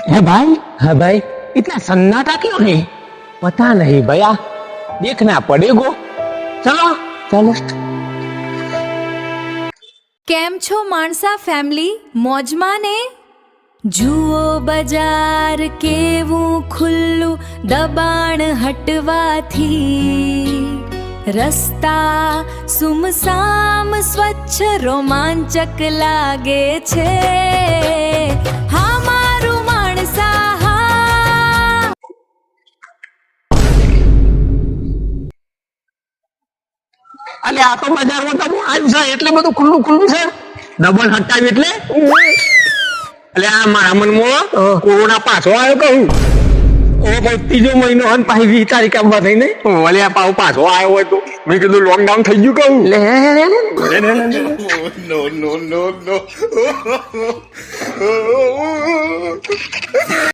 है भाई, हाँ भाई, इतना सन्नाटा क्यों है? पता नहीं भैया, देखना पड़ेगा। चलो चलो। કેમ છો માણસા ફેમિલી? મોજમાં ને? જુઓ બજાર કેવું ખુલ્લું, દબાણ હટવાથી રસ્તા સુમસામ સ્વચ્છ રોમાંચક લાગે છે. હા મારું માણસા હા. અલે આ તો બજારમાં તો આવ્યું છે એટલે બધું ખુલ્લું ખુલ્લું છે. ડબલ હટાવ્યું એટલે એટલે આ મારા મનમાં કોરોના પાછો આવ્યો કહું. ઓ ભાઈ ત્રીજો મહિનો હન પાછી 20 તારીખ આવવા થઈ ને ઓલે આ પાછો આવ્યો હોય તો મેં કીધું લોકડાઉન થઈ ગયું કહું. ले no.